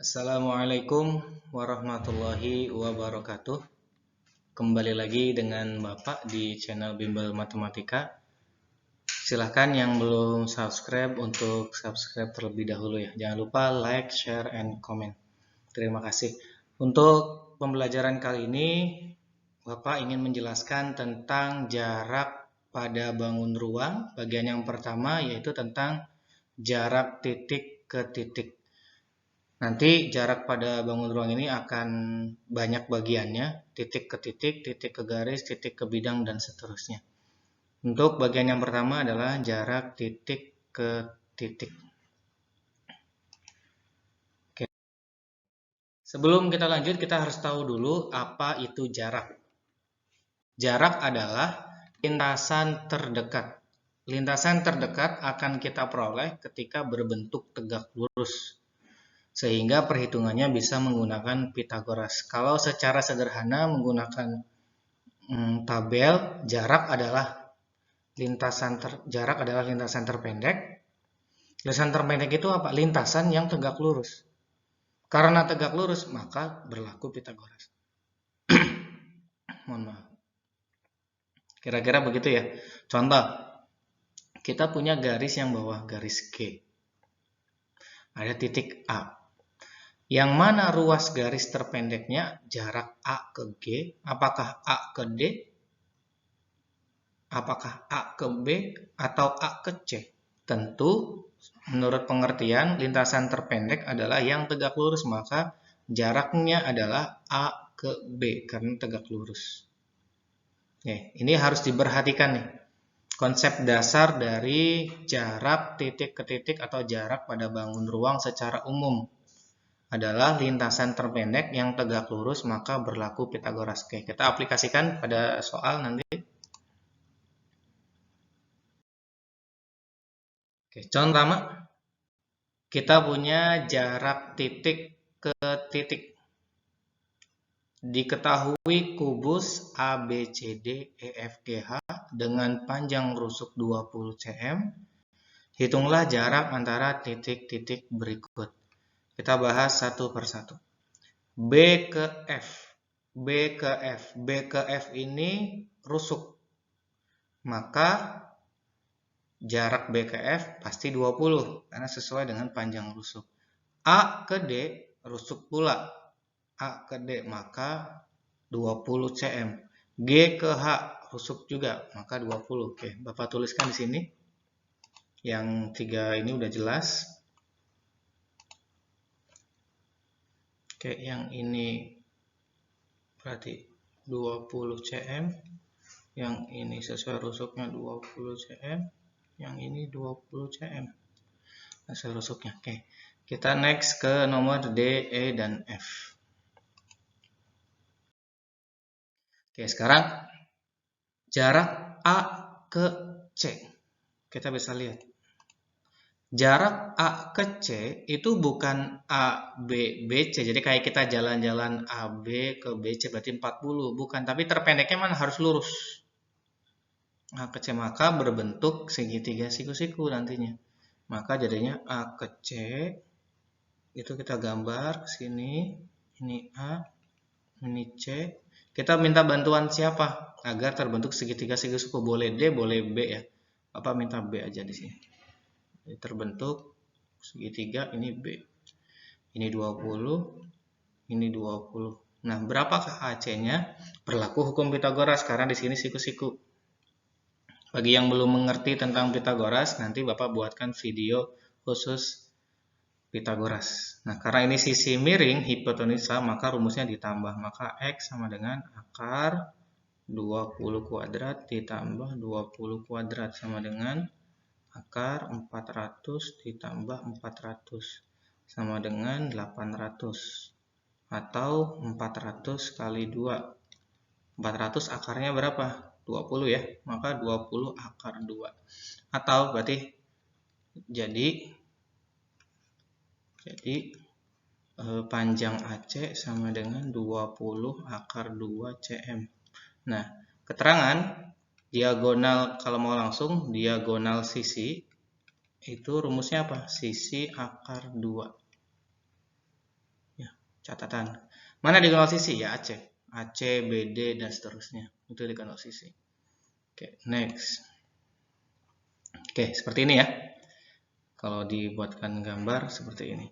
Assalamualaikum warahmatullahi wabarakatuh. Kembali lagi dengan Bapak di channel Bimbel Matematika. Silahkan yang belum subscribe untuk subscribe terlebih dahulu ya. Jangan lupa like, share, and comment. Terima kasih. Untuk pembelajaran kali ini, Bapak ingin menjelaskan tentang jarak pada bangun ruang. Bagian yang pertama yaitu tentang jarak titik ke titik. Nanti jarak pada bangun ruang ini akan banyak bagiannya, titik ke titik, titik ke garis, titik ke bidang, dan seterusnya. Untuk bagian yang pertama adalah jarak titik ke titik. Oke. Sebelum kita lanjut, kita harus tahu dulu apa itu jarak. Jarak adalah lintasan terdekat. Lintasan terdekat akan kita peroleh ketika berbentuk tegak lurus. Sehingga perhitungannya bisa menggunakan Pythagoras. Kalau secara sederhana menggunakan tabel, jarak adalah lintasan terpendek. Lintasan terpendek itu apa? Lintasan yang tegak lurus. Karena tegak lurus, maka berlaku Pythagoras. Mohon maaf. Kira-kira begitu ya. Contoh, kita punya garis yang bawah garis G. Ada titik A. Yang mana ruas garis terpendeknya jarak A ke G? Apakah A ke D? Apakah A ke B? Atau A ke C? Tentu menurut pengertian lintasan terpendek adalah yang tegak lurus, maka jaraknya adalah A ke B karena tegak lurus. Oke, ini harus diperhatikan nih. Konsep dasar dari jarak titik ke titik atau jarak pada bangun ruang secara umum adalah lintasan terpendek yang tegak lurus, maka berlaku Pythagoras. Oke, kita aplikasikan pada soal nanti. Oke, contoh pertama, kita punya jarak titik ke titik. Diketahui kubus ABCD EFGH dengan panjang rusuk 20 cm. Hitunglah jarak antara titik-titik berikut. Kita bahas satu persatu. B ke F. B ke F. B ke F ini rusuk. Maka jarak B ke F pasti 20 karena sesuai dengan panjang rusuk. A ke D rusuk pula. A ke D maka 20 cm. G ke H rusuk juga maka 20. Oke, Bapak tuliskan di sini. Yang tiga ini udah jelas. Oke, yang ini berarti 20 cm. Yang ini sesuai rusuknya 20 cm. Yang ini 20 cm. Sesuai rusuknya. Oke. Kita next ke nomor D, E, dan F. Oke, sekarang jarak A ke C. Kita bisa lihat. Jarak A ke C itu bukan A, B, B, C. Jadi kayak kita jalan-jalan A, B ke B, C berarti 40. Bukan, tapi terpendeknya mana harus lurus. A ke C maka berbentuk segitiga siku-siku nantinya. Maka jadinya A ke C. Itu kita gambar ke sini. Ini A, ini C. Kita minta bantuan siapa agar terbentuk segitiga siku-siku? Boleh D, boleh B ya. Bapak minta B aja di sini. Jadi terbentuk segitiga ini B. Ini 20, ini 20. Nah, berapakah AC-nya? Berlaku hukum Pythagoras karena di sini siku-siku. Bagi yang belum mengerti tentang Pythagoras, nanti Bapak buatkan video khusus Pythagoras. Nah, karena ini sisi miring hipotenusa, maka rumusnya ditambah. Maka X sama dengan akar 20 kuadrat ditambah 20 kuadrat sama dengan akar 400 ditambah 400 sama dengan 800. Atau 400 kali 2. 400 akarnya berapa? 20 ya. Maka 20 akar 2. Atau berarti jadi panjang AC sama dengan 20 akar 2 cm. Nah, keterangan diagonal, kalau mau langsung diagonal sisi itu rumusnya apa? Sisi akar 2. catatan. Mana diagonal sisi? Ya AC. AC, BD, dan seterusnya. Itu diagonal sisi. Oke, next. Oke, seperti ini ya. Kalau dibuatkan gambar seperti ini.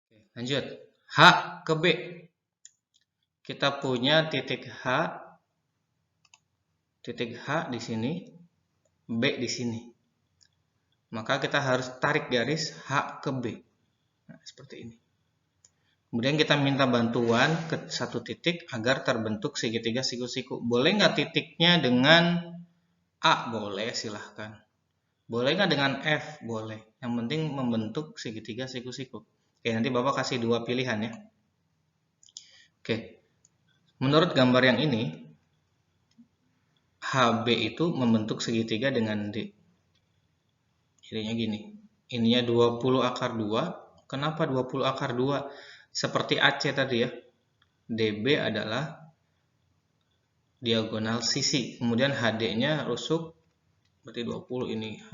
Oke, lanjut. H ke B. Kita punya titik H di sini, B di sini. Maka kita harus tarik garis H ke B. Nah, seperti ini. Kemudian kita minta bantuan ke satu titik agar terbentuk segitiga siku-siku. Boleh nggak titiknya dengan A? Boleh, silahkan. Boleh nggak dengan F? Boleh. Yang penting membentuk segitiga siku-siku. Oke, nanti Bapak kasih dua pilihan ya. Oke. Menurut gambar yang ini, HB itu membentuk segitiga dengan D. Jadinya gini. Ininya 20 akar 2. Kenapa 20 akar 2? Seperti AC tadi ya. DB adalah diagonal sisi. Kemudian HD-nya rusuk. Berarti 20 ini H,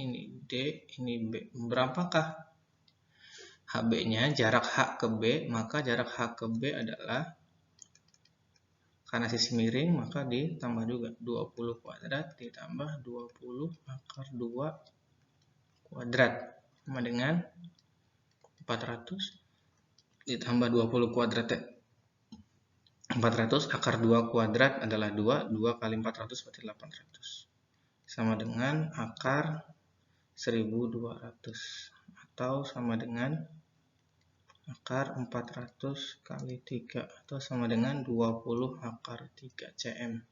ini D, ini B. Berapakah HB-nya? Jarak H ke B. Maka jarak H ke B adalah, karena sisi miring, maka ditambah juga 20 kuadrat ditambah 20 akar 2 kuadrat sama dengan 400 ditambah 20 kuadrat ya. 400 akar 2 kuadrat adalah 2 kali 400 berarti 800 sama dengan akar 1200 atau sama dengan akar 400 kali 3 atau sama dengan 20 akar 3 cm.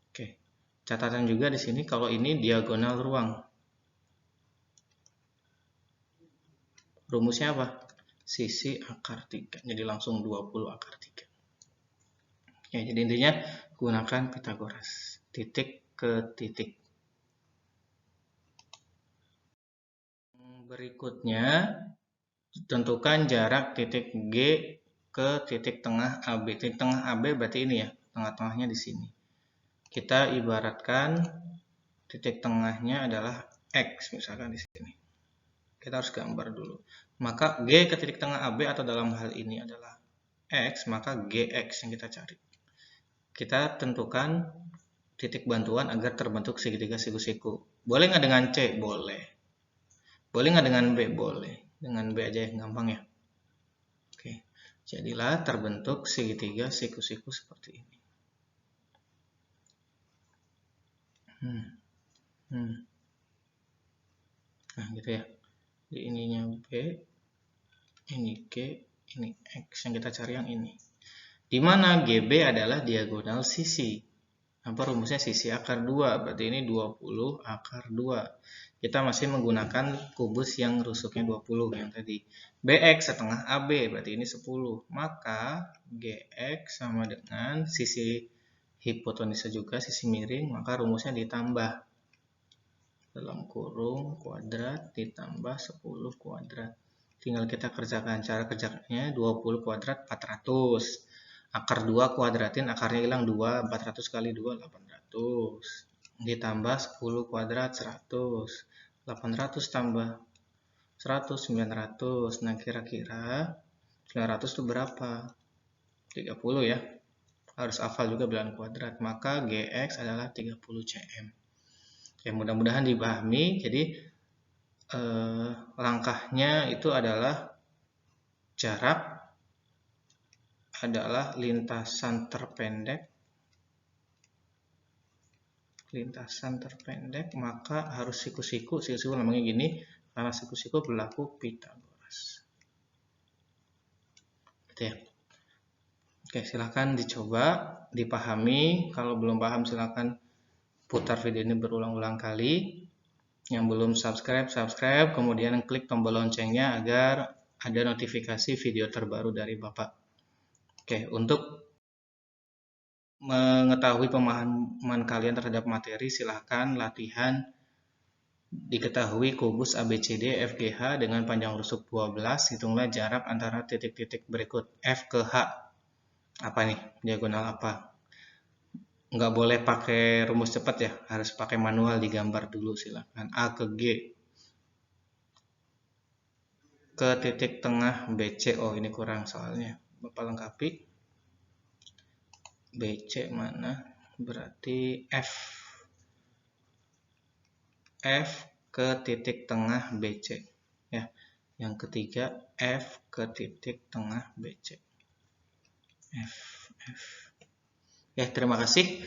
Oke, catatan juga di sini kalau ini diagonal ruang. Rumusnya apa? Sisi akar 3. Jadi langsung 20 akar 3. Ya, jadi intinya gunakan Pitagoras. Titik ke titik. Berikutnya, tentukan jarak titik G ke titik tengah AB. Titik tengah AB berarti ini ya, tengah-tengahnya di sini. Kita ibaratkan titik tengahnya adalah X, misalkan di sini. Kita harus gambar dulu. Maka G ke titik tengah AB atau dalam hal ini adalah X, maka GX yang kita cari. Kita tentukan titik bantuan agar terbentuk segitiga siku-siku. Boleh nggak dengan C? Boleh. Boleh nggak dengan B? Boleh. Dengan B aja yang gampang ya. Oke, jadilah terbentuk segitiga siku-siku seperti ini. Nah, gitu ya. Jadi ininya B, ini G, ini X. Yang kita cari yang ini. Di mana GB adalah diagonal sisi. Apa rumusnya? Sisi akar 2. Berarti ini 20 akar 2. Kita masih menggunakan kubus yang rusuknya 20 yang tadi. BX setengah AB. Berarti ini 10. Maka GX sama dengan sisi hipotenuse juga, sisi miring. Maka rumusnya ditambah. Dalam kurung kuadrat ditambah 10 kuadrat. Tinggal kita kerjakan. Cara kerjanya 20 kuadrat 400. Akar 2 kuadratin, akarnya hilang 2, 400 kali 2, 800. Ditambah 10 kuadrat, 100. 800 tambah 100, 900. Nah, kira-kira 900 itu berapa? 30 ya. Harus hafal juga bilangan kuadrat. Maka GX adalah 30 cm. Ya, mudah-mudahan dipahami. Jadi, langkahnya itu adalah jarak adalah lintasan terpendek, maka harus siku-siku namanya gini karena siku-siku berlaku Pitagoras. Gitu ya. Oke, silahkan dicoba, dipahami. Kalau belum paham silahkan putar video ini berulang-ulang kali. Yang belum subscribe, kemudian klik tombol loncengnya agar ada notifikasi video terbaru dari Bapak. Oke, untuk mengetahui pemahaman kalian terhadap materi, silahkan latihan diketahui kubus ABCD FGH dengan panjang rusuk 12, hitunglah jarak antara titik-titik berikut. F ke H, apa nih? Diagonal apa? Nggak boleh pakai rumus cepat ya, harus pakai manual digambar dulu silahkan. A ke G, ke titik tengah BC. Oh, ini kurang soalnya. Bapak lengkapi. BC mana? Berarti F. F ke titik tengah BC. Ya. Yang ketiga, F ke titik tengah BC. F. Ya, terima kasih.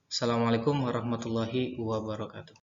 Assalamualaikum warahmatullahi wabarakatuh.